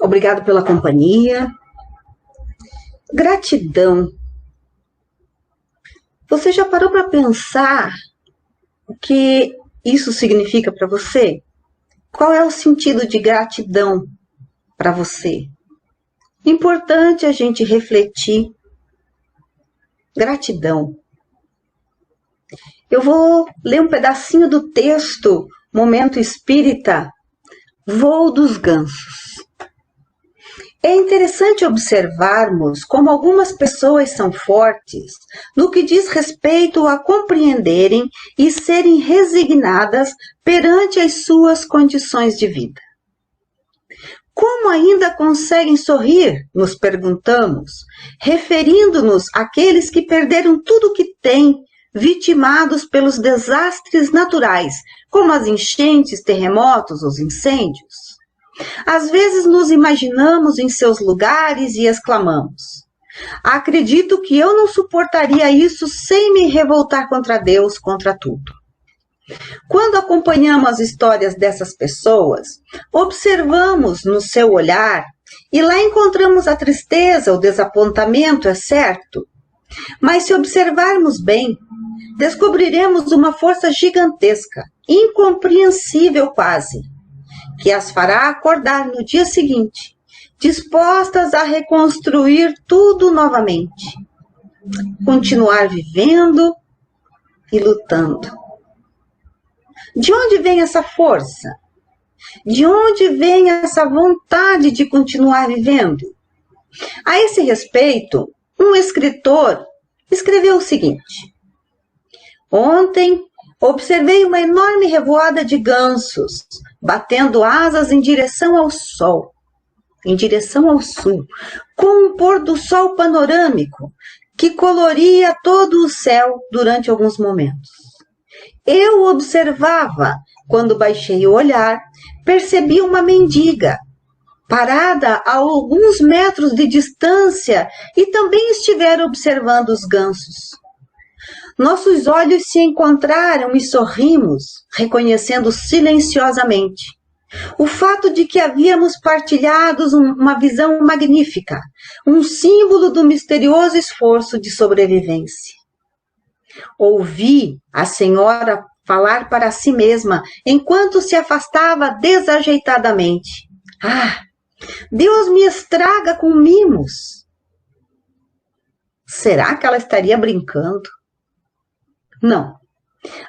Obrigado pela companhia. Gratidão. Você já parou para pensar o que isso significa para você? Qual é o sentido de gratidão para você? Importante a gente refletir. Gratidão. Eu vou ler um pedacinho do texto Momento Espírita, Voo dos Gansos. É interessante observarmos como algumas pessoas são fortes no que diz respeito a compreenderem e serem resignadas perante as suas condições de vida. Como ainda conseguem sorrir, nos perguntamos, referindo-nos àqueles que perderam tudo o que têm, vitimados pelos desastres naturais, como as enchentes, terremotos, os incêndios. Às vezes nos imaginamos em seus lugares e exclamamos: acredito que eu não suportaria isso sem me revoltar contra Deus, contra tudo. Quando acompanhamos as histórias dessas pessoas, observamos no seu olhar e lá encontramos a tristeza, o desapontamento, é certo. Mas se observarmos bem, descobriremos uma força gigantesca, incompreensível quase, que as fará acordar no dia seguinte, dispostas a reconstruir tudo novamente, continuar vivendo e lutando. De onde vem essa força? De onde vem essa vontade de continuar vivendo? A esse respeito, um escritor escreveu o seguinte: ontem observei uma enorme revoada de gansos, batendo asas em direção ao sol, em direção ao sul, com um pôr do sol panorâmico que coloria todo o céu durante alguns momentos. Eu observava, quando baixei o olhar, percebi uma mendiga, parada a alguns metros de distância, e também estiveram observando os gansos. Nossos olhos se encontraram e sorrimos, reconhecendo silenciosamente o fato de que havíamos partilhado uma visão magnífica, um símbolo do misterioso esforço de sobrevivência. Ouvi a senhora falar para si mesma enquanto se afastava desajeitadamente: ah, Deus me estraga com mimos. Será que ela estaria brincando? Não.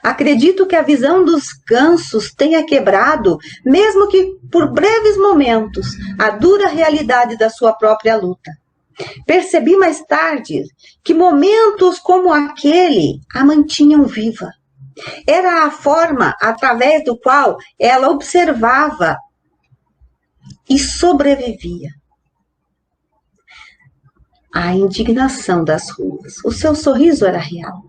Acredito que a visão dos gansos tenha quebrado, mesmo que por breves momentos, a dura realidade da sua própria luta. Percebi mais tarde que momentos como aquele a mantinham viva. Era a forma através do qual ela observava e sobrevivia. A indignação das ruas, o seu sorriso era real.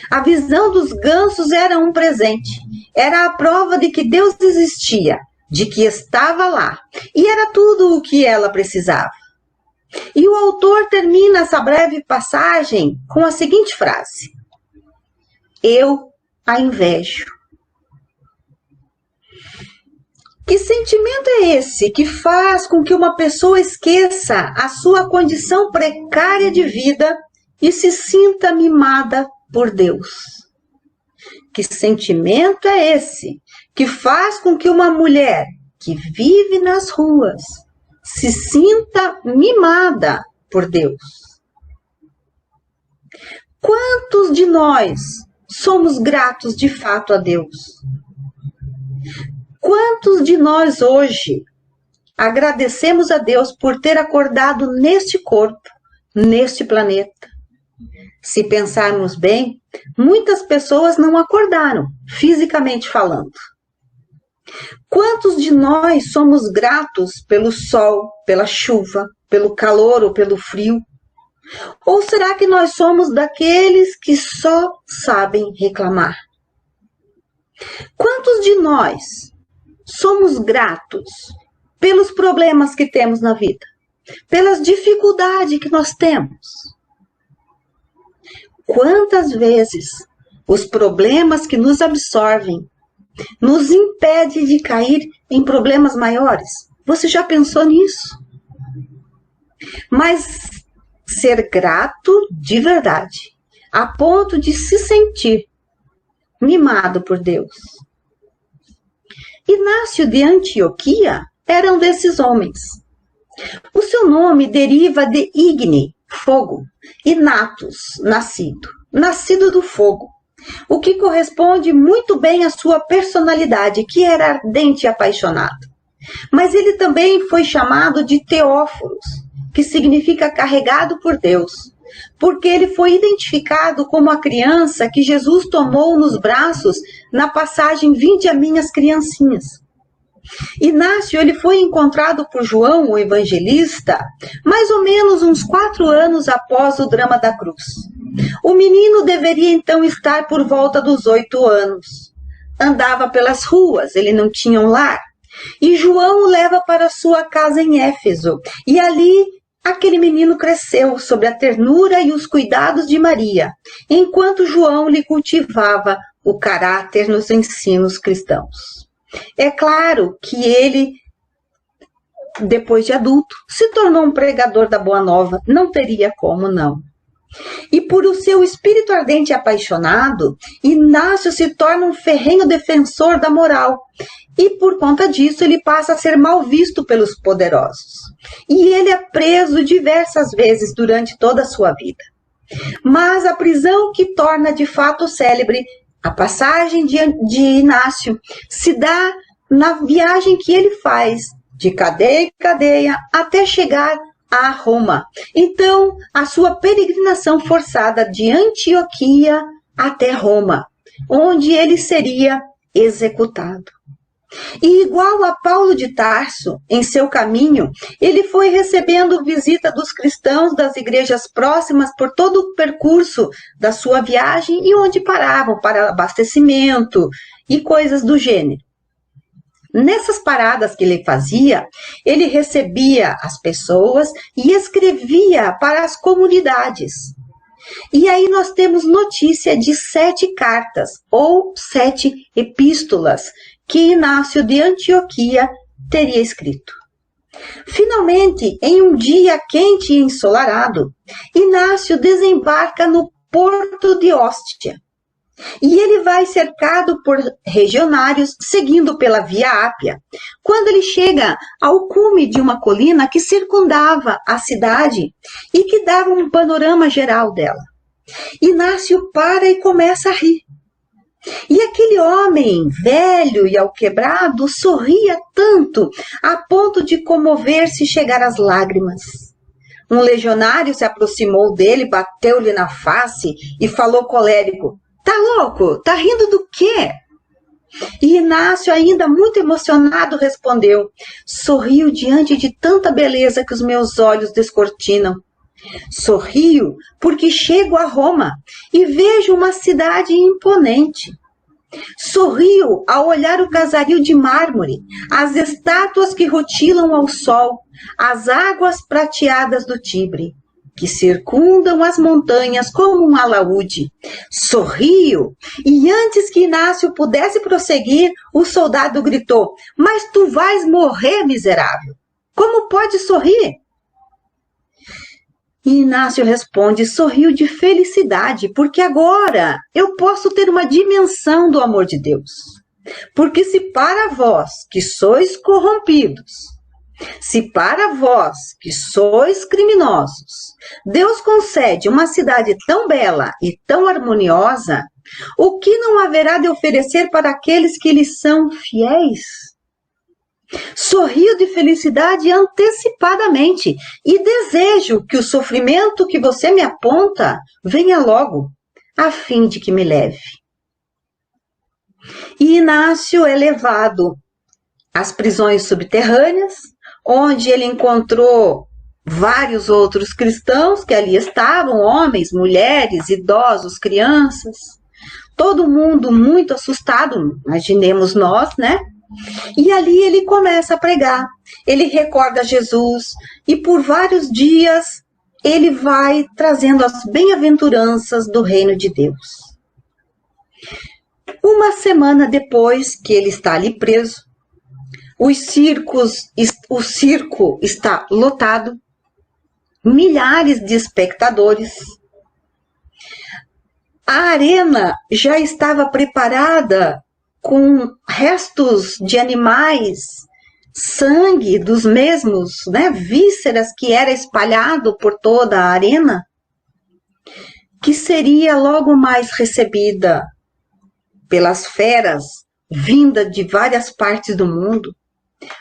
A visão dos gansos era um presente, era a prova de que Deus existia, de que estava lá, e era tudo o que ela precisava. E o autor termina essa breve passagem com a seguinte frase: eu a invejo. Que sentimento é esse que faz com que uma pessoa esqueça a sua condição precária de vida e se sinta mimada por Deus? Que sentimento é esse que faz com que uma mulher que vive nas ruas se sinta mimada por Deus? Quantos de nós somos gratos de fato a Deus? Quantos de nós hoje agradecemos a Deus por ter acordado neste corpo, neste planeta? Se pensarmos bem, muitas pessoas não acordaram, fisicamente falando. Quantos de nós somos gratos pelo sol, pela chuva, pelo calor ou pelo frio? Ou será que nós somos daqueles que só sabem reclamar? Quantos de nós somos gratos pelos problemas que temos na vida, pelas dificuldades que nós temos? Quantas vezes os problemas que nos absorvem nos impedem de cair em problemas maiores, Você já pensou nisso? Mas ser grato de verdade, a ponto de se sentir mimado por Deus. Inácio de Antioquia era um desses homens. O seu nome deriva de Igni, fogo, e natus, nascido do fogo, o que corresponde muito bem à sua personalidade, que era ardente e apaixonado. Mas ele também foi chamado de Teóforos, que significa carregado por Deus, porque ele foi identificado como a criança que Jesus tomou nos braços na passagem "Vinde a minhas criancinhas". Inácio ele foi encontrado por João, o evangelista, mais ou menos uns 4 anos após o drama da cruz. O menino deveria então estar por volta dos 8 anos. Andava pelas ruas, ele não tinha um lar. E João o leva para sua casa em Éfeso. E ali aquele menino cresceu sob a ternura e os cuidados de Maria, enquanto João lhe cultivava o caráter nos ensinos cristãos. É claro que ele, depois de adulto, se tornou um pregador da Boa Nova, não teria como não. E por o seu espírito ardente e apaixonado, Inácio se torna um ferrenho defensor da moral. E por conta disso ele passa a ser mal visto pelos poderosos. E ele é preso diversas vezes durante toda a sua vida. Mas a prisão que torna de fato célebre a passagem de Inácio se dá na viagem que ele faz de cadeia em cadeia até chegar a Roma. Então, a sua peregrinação forçada de Antioquia até Roma, onde ele seria executado. E igual a Paulo de Tarso, em seu caminho, ele foi recebendo visita dos cristãos das igrejas próximas por todo o percurso da sua viagem e onde paravam para abastecimento e coisas do gênero. Nessas paradas que ele fazia, ele recebia as pessoas e escrevia para as comunidades. E aí nós temos notícia de 7 cartas ou 7 epístolas que Inácio de Antioquia teria escrito. Finalmente, em um dia quente e ensolarado, Inácio desembarca no porto de Óstia. E ele vai cercado por legionários, seguindo pela Via Ápia, quando ele chega ao cume de uma colina que circundava a cidade e que dava um panorama geral dela. Inácio para e começa a rir. E aquele homem velho e alquebrado sorria tanto a ponto de comover-se e chegar às lágrimas. Um legionário se aproximou dele, bateu-lhe na face e falou colérico: "Tá louco? Tá rindo do quê?" E Inácio, ainda muito emocionado, respondeu: "Sorrio diante de tanta beleza que os meus olhos descortinam. Sorrio porque chego a Roma e vejo uma cidade imponente. Sorrio ao olhar o casario de mármore, as estátuas que rutilam ao sol, as águas prateadas do Tibre, que circundam as montanhas como um alaúde. Sorrio." E antes que Inácio pudesse prosseguir, o soldado gritou: "Mas tu vais morrer, miserável! Como pode sorrir?" E Inácio responde: "Sorriu de felicidade, porque agora eu posso ter uma dimensão do amor de Deus. Porque se para vós, que sois corrompidos, se para vós, que sois criminosos, Deus concede uma cidade tão bela e tão harmoniosa, o que não haverá de oferecer para aqueles que lhe são fiéis? Sorrio de felicidade antecipadamente e desejo que o sofrimento que você me aponta venha logo, a fim de que me leve." E Inácio é levado às prisões subterrâneas, onde ele encontrou vários outros cristãos que ali estavam, homens, mulheres, idosos, crianças, todo mundo muito assustado, imaginemos nós, né? E ali ele começa a pregar, ele recorda Jesus e por vários dias ele vai trazendo as bem-aventuranças do reino de Deus. Uma semana depois que ele está ali preso, o circo está lotado, milhares de espectadores. A arena já estava preparada com restos de animais, sangue dos mesmos, vísceras que era espalhado por toda a arena, que seria logo mais recebida pelas feras vindas de várias partes do mundo.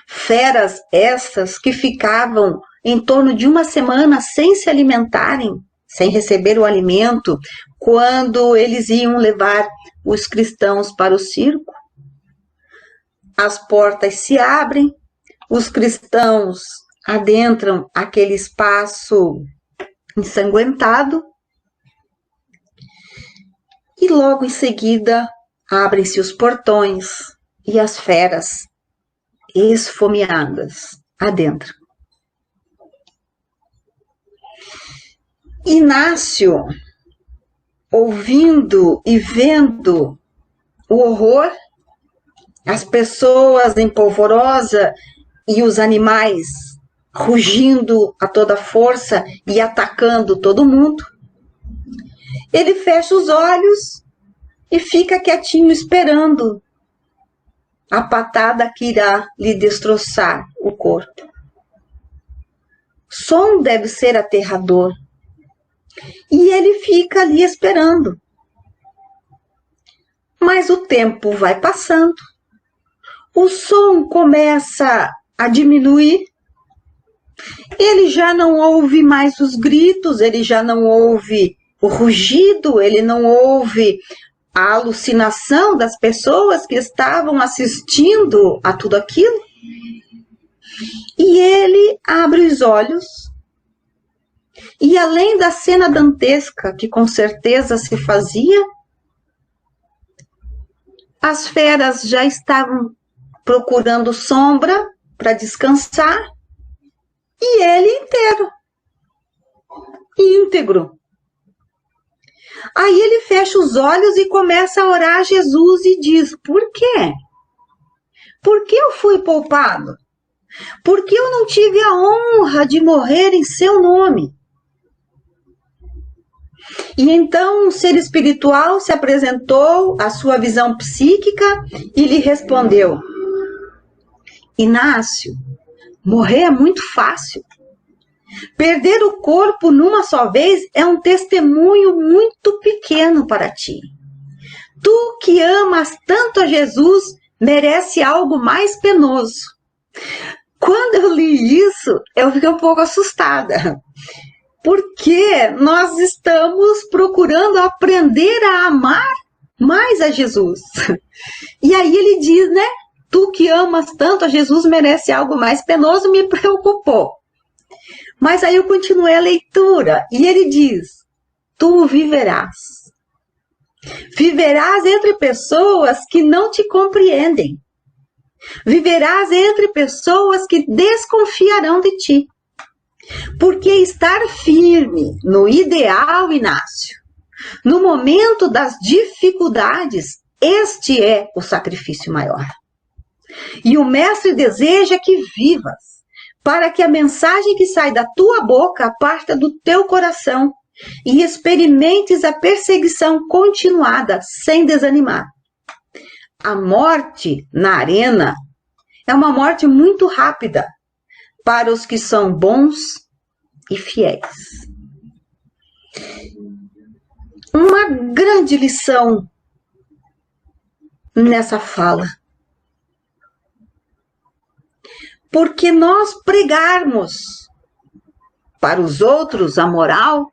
Feras essas que ficavam em torno de uma semana sem se alimentarem, sem receber o alimento, quando eles iam levar os cristãos para o circo. As portas se abrem, os cristãos adentram aquele espaço ensanguentado e logo em seguida abrem-se os portões e as feras esfomeadas adentro. Inácio, ouvindo e vendo o horror, as pessoas em polvorosa e os animais rugindo a toda força e atacando todo mundo, ele fecha os olhos e fica quietinho esperando a patada que irá lhe destroçar o corpo. O som deve ser aterrador. E ele fica ali esperando. Mas o tempo vai passando. O som começa a diminuir. Ele já não ouve mais os gritos, ele já não ouve o rugido, ele não ouve a alucinação das pessoas que estavam assistindo a tudo aquilo. E ele abre os olhos e, além da cena dantesca que com certeza se fazia, as feras já estavam procurando sombra para descansar e ele inteiro, íntegro. Aí ele fecha os olhos e começa a orar a Jesus e diz: por quê? Por que eu fui poupado? Por que eu não tive a honra de morrer em seu nome? E então um ser espiritual se apresentou à sua visão psíquica e lhe respondeu: Inácio, morrer é muito fácil. Perder o corpo numa só vez é um testemunho muito pequeno para ti. Tu que amas tanto a Jesus, merece algo mais penoso. Quando eu li isso, eu fiquei um pouco assustada, porque nós estamos procurando aprender a amar mais a Jesus. E aí ele diz, tu que amas tanto a Jesus, merece algo mais penoso, me preocupou. Mas aí eu continuei a leitura e ele diz: tu viverás. Viverás entre pessoas que não te compreendem. Viverás entre pessoas que desconfiarão de ti. Porque estar firme no ideal, Inácio, no momento das dificuldades, este é o sacrifício maior. E o Mestre deseja que vivas, para que a mensagem que sai da tua boca parta do teu coração e experimentes a perseguição continuada, sem desanimar. A morte na arena é uma morte muito rápida para os que são bons e fiéis. Uma grande lição nessa fala. Porque nós pregarmos para os outros a moral,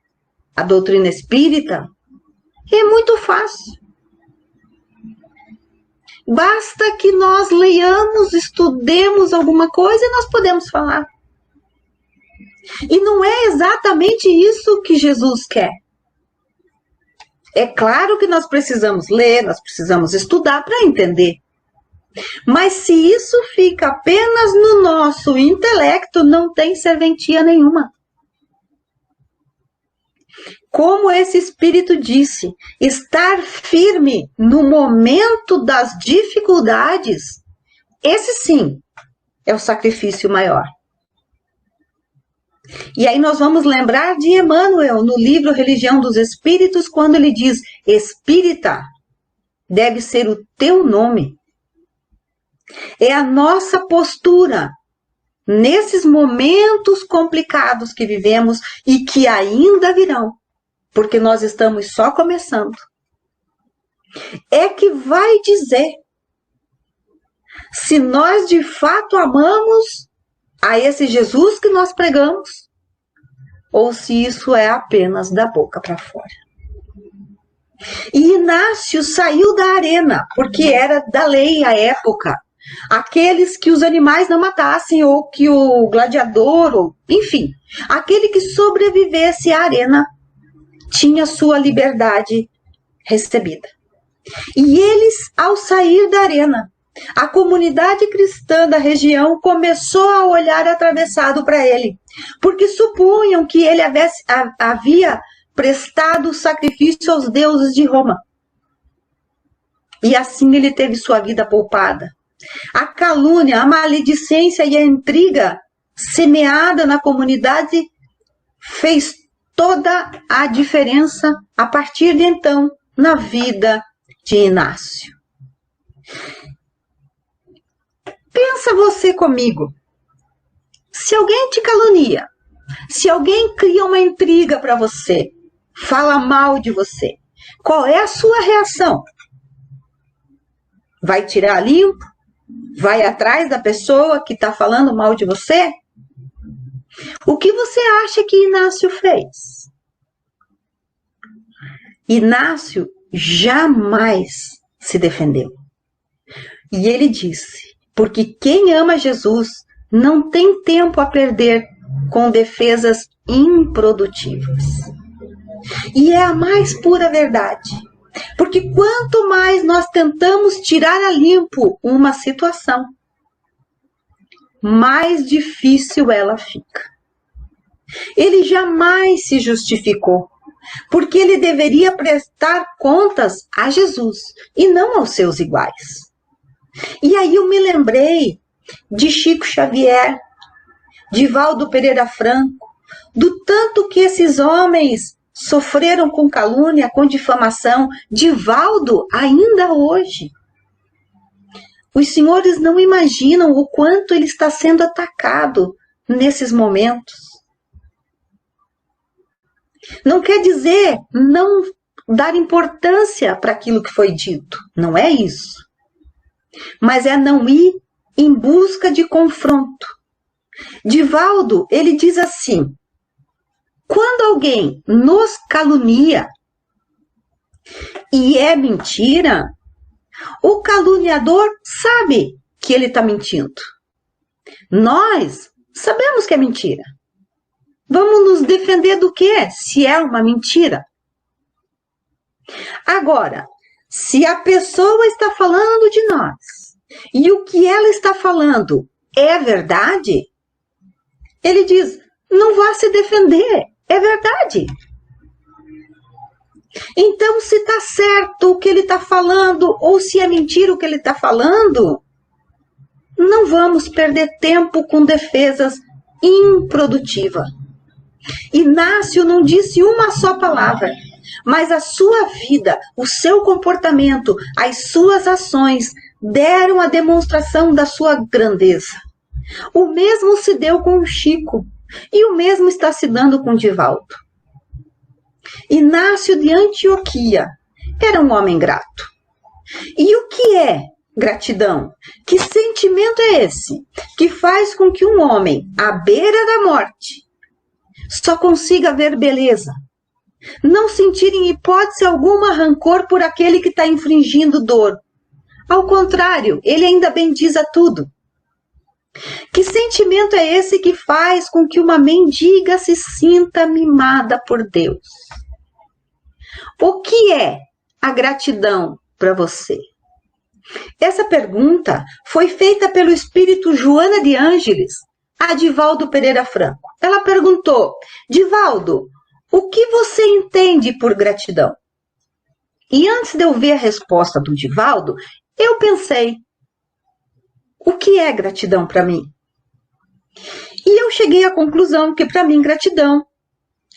a doutrina espírita, é muito fácil. Basta que nós leiamos, estudemos alguma coisa e nós podemos falar. E não é exatamente isso que Jesus quer. É claro que nós precisamos ler, nós precisamos estudar para entender. Mas se isso fica apenas no nosso intelecto, não tem serventia nenhuma. Como esse espírito disse, estar firme no momento das dificuldades, esse sim é o sacrifício maior. E aí nós vamos lembrar de Emmanuel, no livro Religião dos Espíritos, quando ele diz: espírita deve ser o teu nome. É a nossa postura nesses momentos complicados que vivemos e que ainda virão, porque nós estamos só começando. É que vai dizer se nós de fato amamos a esse Jesus que nós pregamos, ou se isso é apenas da boca para fora. E Inácio saiu da arena, porque era da lei à época. Aqueles que os animais não matassem, ou que o gladiador, ou, enfim, aquele que sobrevivesse à arena, tinha sua liberdade recebida. E eles, ao sair da arena, a comunidade cristã da região começou a olhar atravessado para ele, porque supunham que ele havia prestado sacrifício aos deuses de Roma. E assim ele teve sua vida poupada. A calúnia, a maledicência e a intriga semeada na comunidade fez toda a diferença a partir de então na vida de Inácio. Pensa você comigo. Se alguém te calunia, se alguém cria uma intriga para você, fala mal de você, qual é a sua reação? Vai tirar limpo? Vai atrás da pessoa que está falando mal de você? O que você acha que Inácio fez? Inácio jamais se defendeu. E ele disse: porque quem ama Jesus não tem tempo a perder com defesas improdutivas. E é a mais pura verdade. Porque quanto mais nós tentamos tirar a limpo uma situação, mais difícil ela fica. Ele jamais se justificou, porque ele deveria prestar contas a Jesus e não aos seus iguais. E aí eu me lembrei de Chico Xavier, de Valdo Pereira Franco, do tanto que esses homens sofreram com calúnia, com difamação, de Valdo ainda hoje. Os senhores não imaginam o quanto ele está sendo atacado nesses momentos. Não quer dizer não dar importância para aquilo que foi dito, não é isso. Mas é não ir em busca de confronto. Divaldo, ele diz assim: quando alguém nos calunia e é mentira, o caluniador sabe que ele está mentindo. Nós sabemos que é mentira. Vamos nos defender do quê? Se é uma mentira. Agora, se a pessoa está falando de nós e o que ela está falando é verdade, ele diz: não vá se defender, é verdade. Então, se está certo o que ele está falando ou se é mentira o que ele está falando, não vamos perder tempo com defesas improdutivas. Inácio não disse uma só palavra, mas a sua vida, o seu comportamento, as suas ações deram a demonstração da sua grandeza. O mesmo se deu com o Chico e o mesmo está se dando com Divaldo. Inácio de Antioquia era um homem grato. E o que é gratidão? Que sentimento é esse que faz com que um homem à beira da morte só consiga ver beleza, não sentir em hipótese alguma rancor por aquele que está infringindo dor? Ao contrário, ele ainda bendiz a tudo. Que sentimento é esse que faz com que uma mendiga se sinta mimada por Deus? O que é a gratidão para você? Essa pergunta foi feita pelo espírito Joana de Ângeles a Divaldo Pereira Franco. Ela perguntou: Divaldo, o que você entende por gratidão? E antes de eu ver a resposta do Divaldo, eu pensei: o que é gratidão para mim? E eu cheguei à conclusão que, para mim, gratidão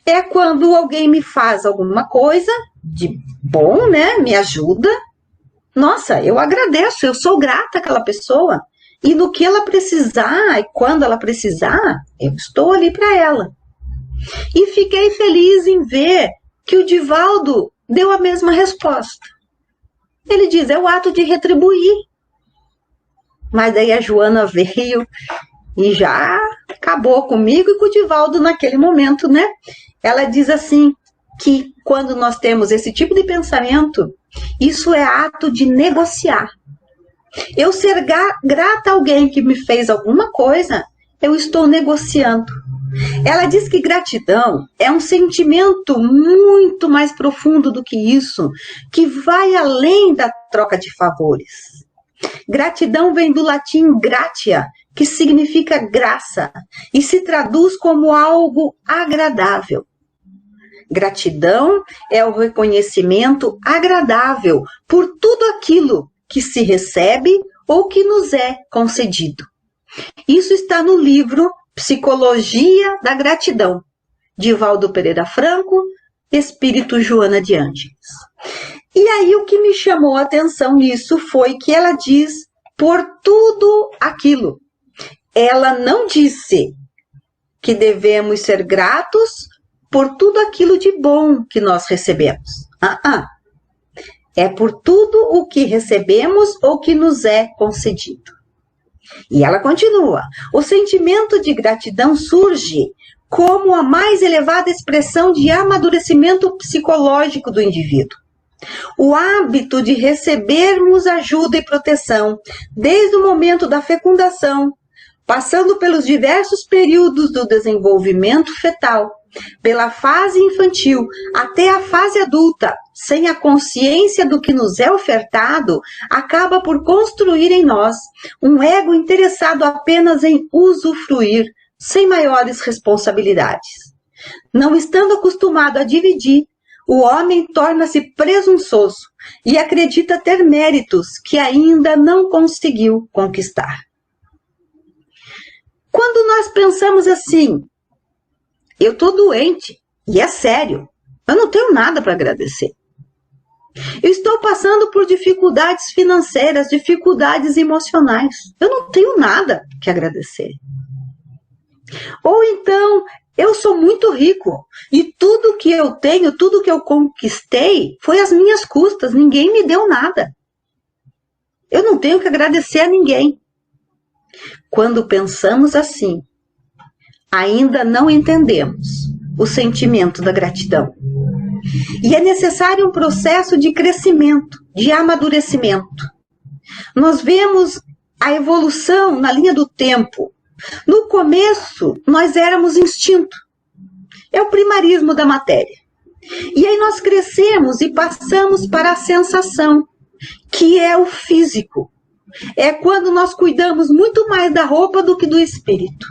é quando alguém me faz alguma coisa de bom, né? Me ajuda. Nossa, eu agradeço, eu sou grata àquela pessoa. E no que ela precisar, e quando ela precisar, eu estou ali para ela. E fiquei feliz em ver que o Divaldo deu a mesma resposta. Ele diz, é o ato de retribuir. Mas daí a Joana veio e já acabou comigo e com o Divaldo naquele momento, né? Ela diz assim, que quando nós temos esse tipo de pensamento, isso é ato de negociar. Eu ser grata a alguém que me fez alguma coisa, eu estou negociando. Ela diz que gratidão é um sentimento muito mais profundo do que isso, que vai além da troca de favores. Gratidão vem do latim gratia, que significa graça, e se traduz como algo agradável. Gratidão é o reconhecimento agradável por tudo aquilo que se recebe ou que nos é concedido. Isso está no livro Psicologia da Gratidão, de Valdo Pereira Franco, Espírito Joana de Ângeles. E aí o que me chamou a atenção nisso foi que ela diz por tudo aquilo. Ela não disse que devemos ser gratos por tudo aquilo de bom que nós recebemos. É por tudo o que recebemos ou que nos é concedido. E ela continua, o sentimento de gratidão surge como a mais elevada expressão de amadurecimento psicológico do indivíduo. O hábito de recebermos ajuda e proteção, desde o momento da fecundação, passando pelos diversos períodos do desenvolvimento fetal, pela fase infantil até a fase adulta, sem a consciência do que nos é ofertado, acaba por construir em nós um ego interessado apenas em usufruir, sem maiores responsabilidades. Não estando acostumado a dividir, o homem torna-se presunçoso e acredita ter méritos que ainda não conseguiu conquistar. Quando nós pensamos assim, eu estou doente, e é sério, eu não tenho nada para agradecer. Eu estou passando por dificuldades financeiras, dificuldades emocionais. Eu não tenho nada que agradecer. Ou então, eu sou muito rico e tudo que eu tenho, tudo que eu conquistei foi às minhas custas, ninguém me deu nada. Eu não tenho que agradecer a ninguém. Quando pensamos assim, ainda não entendemos o sentimento da gratidão. E é necessário um processo de crescimento, de amadurecimento. Nós vemos a evolução na linha do tempo. No começo, nós éramos instinto. É o primarismo da matéria. E aí nós crescemos e passamos para a sensação, que é o físico. É quando nós cuidamos muito mais da roupa do que do espírito.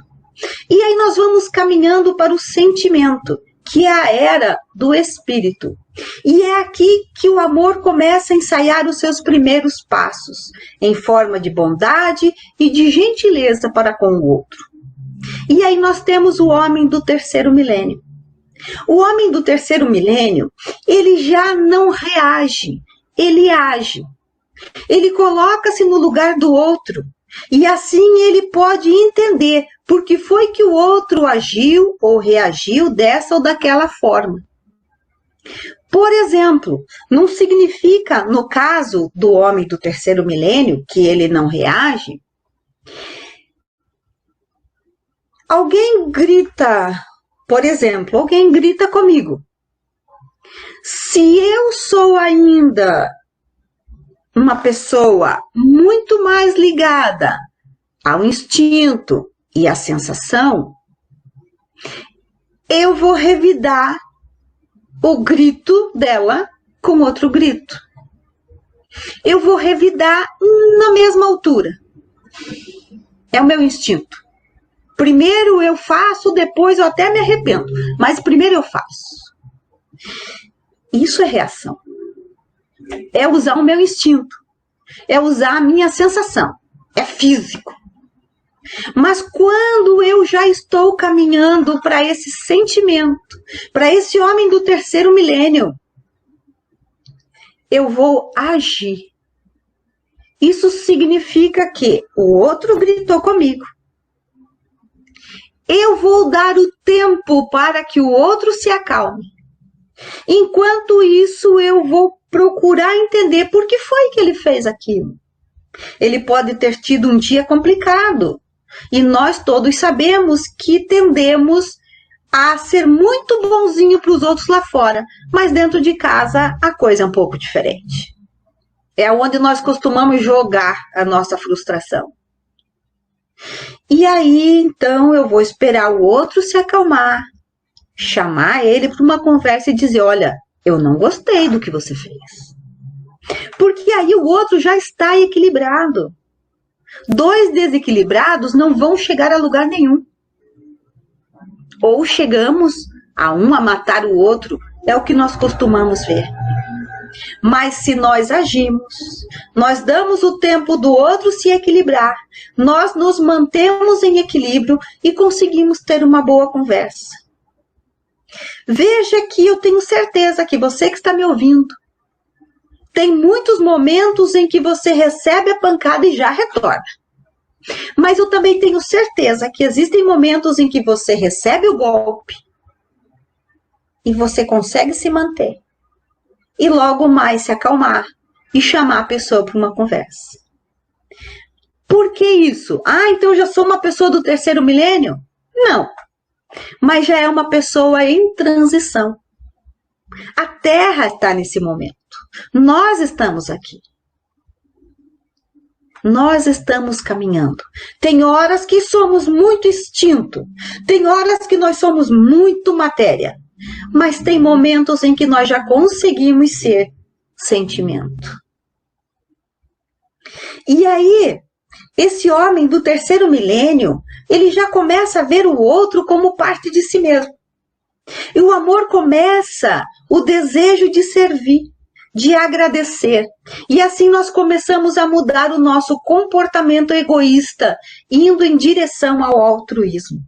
E aí nós vamos caminhando para o sentimento, que é a era do espírito. E é aqui que o amor começa a ensaiar os seus primeiros passos, em forma de bondade e de gentileza para com o outro. E aí nós temos o homem do terceiro milênio. O homem do terceiro milênio, ele já não reage, ele age. Ele coloca-se no lugar do outro. E assim ele pode entender por que foi que o outro agiu ou reagiu dessa ou daquela forma. Por exemplo, não significa, no caso do homem do terceiro milênio, que ele não reage. Alguém grita, por exemplo, alguém grita comigo. Se eu sou ainda uma pessoa muito mais ligada ao instinto e à sensação, eu vou revidar o grito dela com outro grito. Eu vou revidar na mesma altura. É o meu instinto. Primeiro eu faço, depois eu até me arrependo, mas primeiro eu faço. Isso é reação. É usar o meu instinto. É usar a minha sensação. É físico. Mas quando eu já estou caminhando para esse sentimento, para esse homem do terceiro milênio, eu vou agir. Isso significa que o outro gritou comigo. Eu vou dar o tempo para que o outro se acalme. Enquanto isso, eu vou procurar entender por que foi que ele fez aquilo. Ele pode ter tido um dia complicado. E nós todos sabemos que tendemos a ser muito bonzinho para os outros lá fora. Mas dentro de casa, a coisa é um pouco diferente. É onde nós costumamos jogar a nossa frustração. E aí, então, eu vou esperar o outro se acalmar, chamar ele para uma conversa e dizer, olha, eu não gostei do que você fez. Porque aí o outro já está equilibrado. Dois desequilibrados não vão chegar a lugar nenhum. Ou chegamos a um a matar o outro, é o que nós costumamos ver. Mas se nós agimos, nós damos o tempo do outro se equilibrar, nós nos mantemos em equilíbrio e conseguimos ter uma boa conversa. Veja que eu tenho certeza que você que está me ouvindo, tem muitos momentos em que você recebe a pancada e já retorna. Mas eu também tenho certeza que existem momentos em que você recebe o golpe e você consegue se manter. E logo mais se acalmar e chamar a pessoa para uma conversa. Por que isso? Ah, então eu já sou uma pessoa do terceiro milênio? Não, mas já é uma pessoa em transição. A Terra está nesse momento. Nós estamos aqui. Nós estamos caminhando. Tem horas que somos muito instinto. Tem horas que nós somos muito matéria. Mas tem momentos em que nós já conseguimos ser sentimento. E aí, esse homem do terceiro milênio, ele já começa a ver o outro como parte de si mesmo. E o amor começa o desejo de servir, de agradecer. E assim nós começamos a mudar o nosso comportamento egoísta, indo em direção ao altruísmo.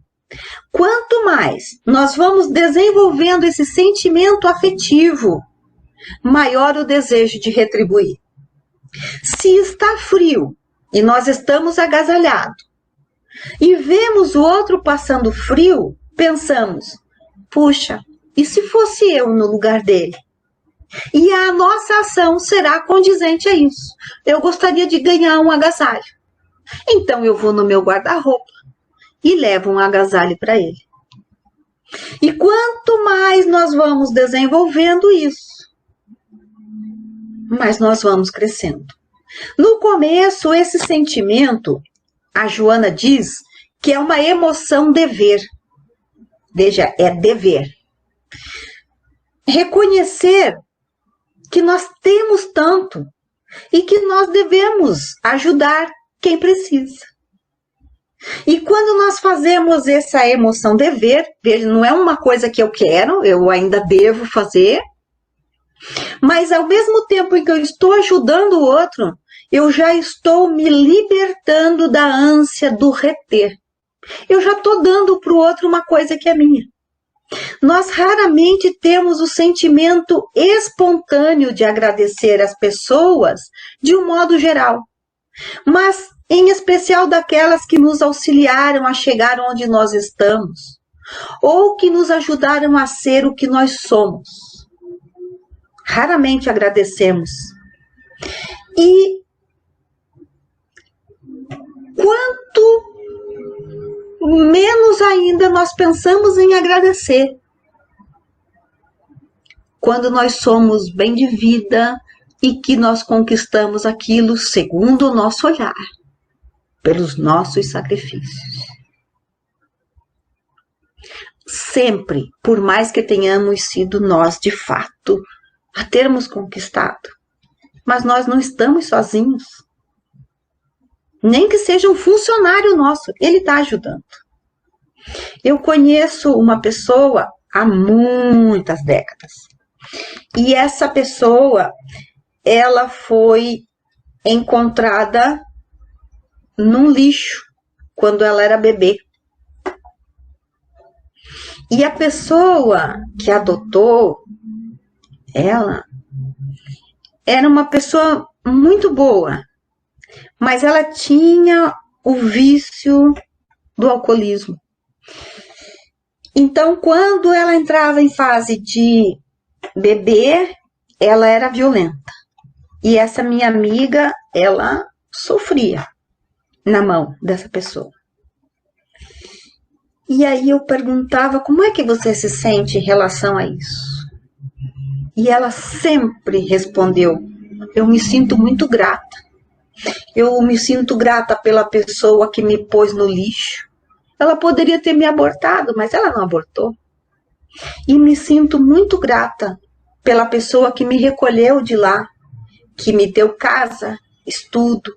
Quanto mais nós vamos desenvolvendo esse sentimento afetivo, maior o desejo de retribuir. Se está frio e nós estamos agasalhados e vemos o outro passando frio, pensamos, puxa, e se fosse eu no lugar dele? E a nossa ação será condizente a isso. Eu gostaria de ganhar um agasalho. Então eu vou no meu guarda-roupa e levo um agasalho para ele. E quanto mais nós vamos desenvolvendo isso, mais nós vamos crescendo. No começo, esse sentimento, a Joana diz que é uma emoção dever. Veja, é dever. Reconhecer que nós temos tanto e que nós devemos ajudar quem precisa. E quando nós fazemos essa emoção dever, veja, não é uma coisa que eu quero, eu ainda devo fazer, mas ao mesmo tempo em que eu estou ajudando o outro, eu já estou me libertando da ânsia do reter. Eu já estou dando para o outro uma coisa que é minha. Nós raramente temos o sentimento espontâneo de agradecer as pessoas de um modo geral, mas em especial daquelas que nos auxiliaram a chegar onde nós estamos, ou que nos ajudaram a ser o que nós somos. Raramente agradecemos. E quanto menos ainda nós pensamos em agradecer quando nós somos bem de vida e que nós conquistamos aquilo segundo o nosso olhar, pelos nossos sacrifícios. Sempre, por mais que tenhamos sido nós de fato a termos conquistado, mas nós não estamos sozinhos. Nem que seja um funcionário nosso, ele está ajudando. Eu conheço uma pessoa há muitas décadas. E essa pessoa, ela foi encontrada num lixo quando ela era bebê. E a pessoa que adotou ela era uma pessoa muito boa, mas ela tinha o vício do alcoolismo. Então, quando ela entrava em fase de beber, ela era violenta. E essa minha amiga, ela sofria na mão dessa pessoa. E aí eu perguntava, como é que você se sente em relação a isso? E ela sempre respondeu, eu me sinto muito grata. Eu me sinto grata pela pessoa que me pôs no lixo. Ela poderia ter me abortado, mas ela não abortou. E me sinto muito grata pela pessoa que me recolheu de lá, que me deu casa, estudo.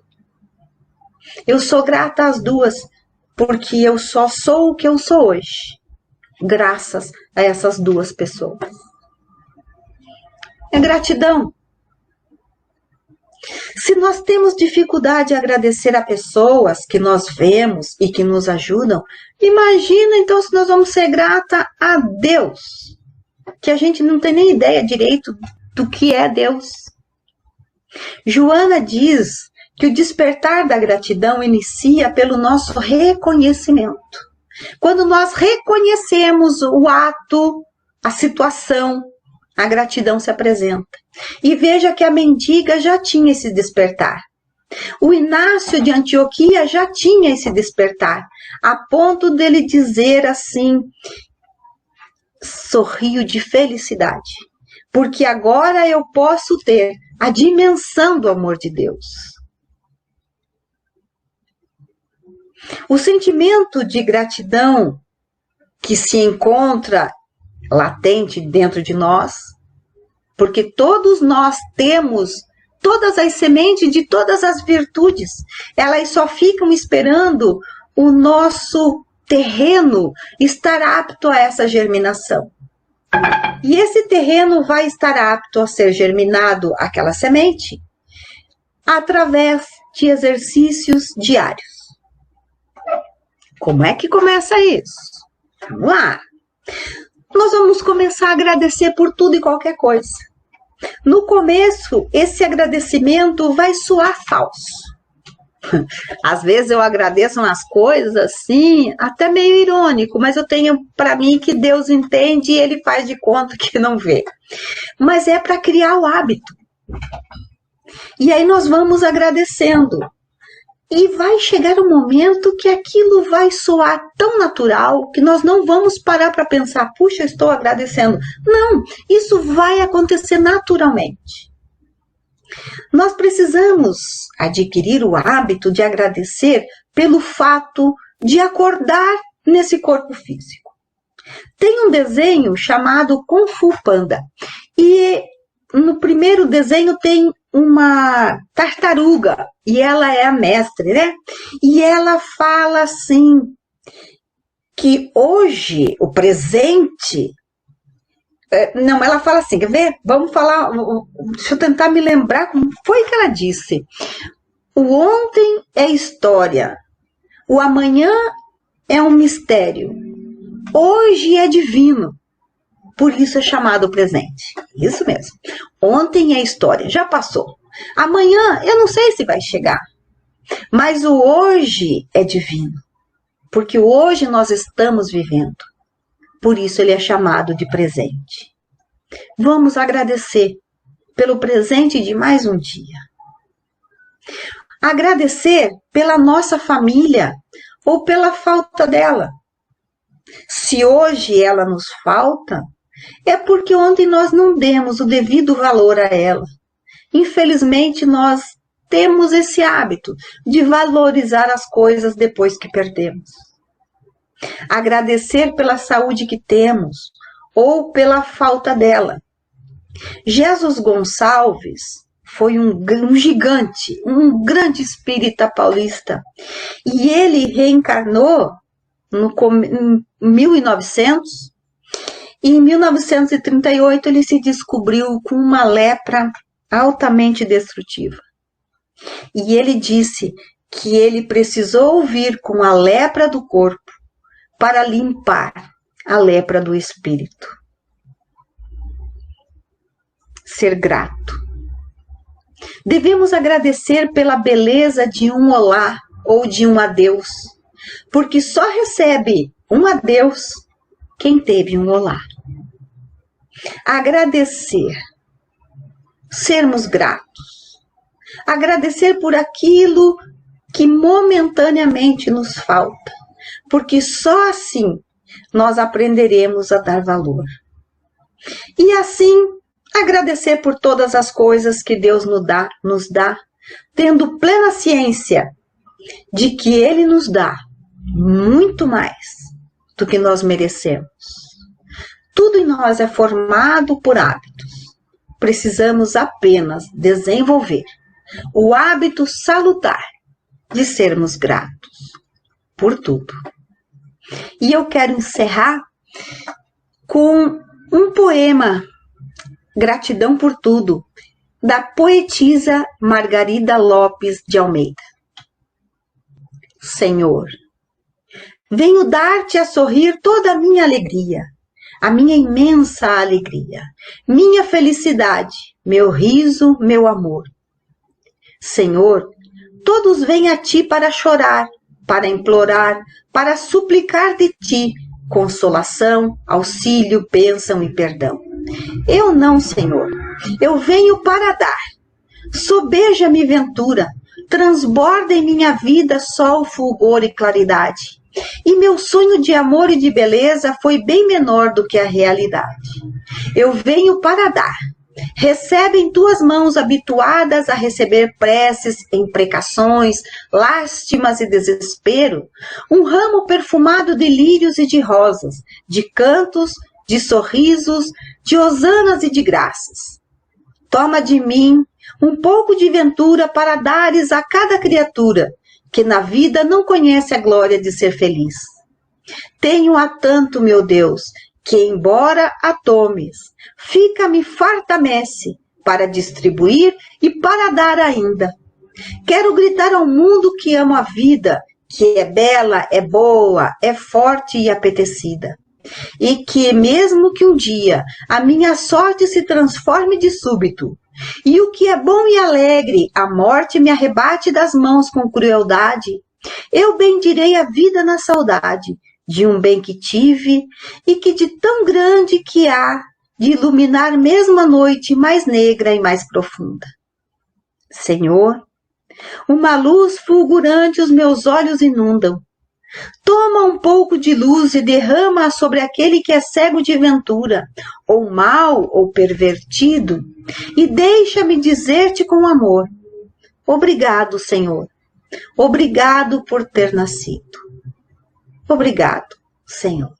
Eu sou grata às duas, porque eu só sou o que eu sou hoje, graças a essas duas pessoas. É gratidão. Se nós temos dificuldade em agradecer a pessoas que nós vemos e que nos ajudam, imagina então se nós vamos ser grata a Deus, que a gente não tem nem ideia direito do que é Deus. Joana diz que o despertar da gratidão inicia pelo nosso reconhecimento. Quando nós reconhecemos o ato, a situação, a gratidão se apresenta. E veja que a mendiga já tinha esse despertar. O Inácio de Antioquia já tinha esse despertar, a ponto dele dizer assim, sorrio de felicidade, porque agora eu posso ter a dimensão do amor de Deus. O sentimento de gratidão que se encontra latente dentro de nós, porque todos nós temos todas as sementes de todas as virtudes, elas só ficam esperando o nosso terreno estar apto a essa germinação. E esse terreno vai estar apto a ser germinado, aquela semente, através de exercícios diários. Como é que começa isso? Vamos lá! Nós vamos começar a agradecer por tudo e qualquer coisa. No começo, esse agradecimento vai soar falso. Às vezes eu agradeço umas coisas assim, até meio irônico, mas eu tenho para mim que Deus entende e Ele faz de conta que não vê. Mas é para criar o hábito. E aí nós vamos agradecendo. E vai chegar um momento que aquilo vai soar tão natural que nós não vamos parar para pensar, puxa, estou agradecendo. Não, isso vai acontecer naturalmente. Nós precisamos adquirir o hábito de agradecer pelo fato de acordar nesse corpo físico. Tem um desenho chamado Kung Fu Panda. E no primeiro desenho tem uma tartaruga, e ela é a mestre, né? E ela fala assim, que hoje, o presente... Não, ela fala assim, quer ver? Vamos falar, deixa eu tentar me lembrar como foi que ela disse. O ontem é história, o amanhã é um mistério, hoje é divino, por isso é chamado presente. Isso mesmo, ontem é história, já passou. Amanhã eu não sei se vai chegar, mas o hoje é divino, porque hoje nós estamos vivendo. Por isso ele é chamado de presente. Vamos agradecer pelo presente de mais um dia. Agradecer pela nossa família ou pela falta dela. Se hoje ela nos falta, é porque ontem nós não demos o devido valor a ela. Infelizmente, nós temos esse hábito de valorizar as coisas depois que perdemos. Agradecer pela saúde que temos ou pela falta dela. Jesus Gonçalves foi um gigante, um grande espírita paulista. E ele reencarnou em 1900. E em 1938 ele se descobriu com uma lepra altamente destrutiva. E ele disse que ele precisou vir com a lepra do corpo para limpar a lepra do espírito. Ser grato. Devemos agradecer pela beleza de um olá ou de um adeus, porque só recebe um adeus quem teve um olá. Agradecer. Sermos gratos. Agradecer por aquilo que momentaneamente nos falta, porque só assim nós aprenderemos a dar valor. E assim, agradecer por todas as coisas que Deus nos dá, tendo plena ciência de que Ele nos dá muito mais do que nós merecemos. Tudo em nós é formado por hábitos. Precisamos apenas desenvolver o hábito salutar de sermos gratos por tudo. E eu quero encerrar com um poema, Gratidão por Tudo, da poetisa Margarida Lopes de Almeida. Senhor, venho dar-te a sorrir toda a minha alegria, a minha imensa alegria, minha felicidade, meu riso, meu amor. Senhor, todos vêm a ti para chorar, para implorar, para suplicar de ti consolação, auxílio, bênção e perdão. Eu não, Senhor, eu venho para dar. Sobeja-me ventura, transborda em minha vida sol, fulgor e claridade. E meu sonho de amor e de beleza foi bem menor do que a realidade. Eu venho para dar. Recebe em tuas mãos habituadas a receber preces, imprecações, lástimas e desespero, um ramo perfumado de lírios e de rosas, de cantos, de sorrisos, de hosanas e de graças. Toma de mim um pouco de ventura para dares a cada criatura que na vida não conhece a glória de ser feliz. Tenho há tanto, meu Deus, que embora a tomes, fica-me farta messe para distribuir e para dar ainda. Quero gritar ao mundo que amo a vida, que é bela, é boa, é forte e apetecida. E que mesmo que um dia a minha sorte se transforme de súbito, e o que é bom e alegre, a morte me arrebate das mãos com crueldade, eu bendirei a vida na saudade de um bem que tive e que de tão grande que há de iluminar mesmo a noite mais negra e mais profunda. Senhor, uma luz fulgurante os meus olhos inundam. Toma um pouco de luz e derrama sobre aquele que é cego de ventura, ou mau ou pervertido, e deixa-me dizer-te com amor: obrigado, Senhor. Obrigado por ter nascido. Obrigado, Senhor.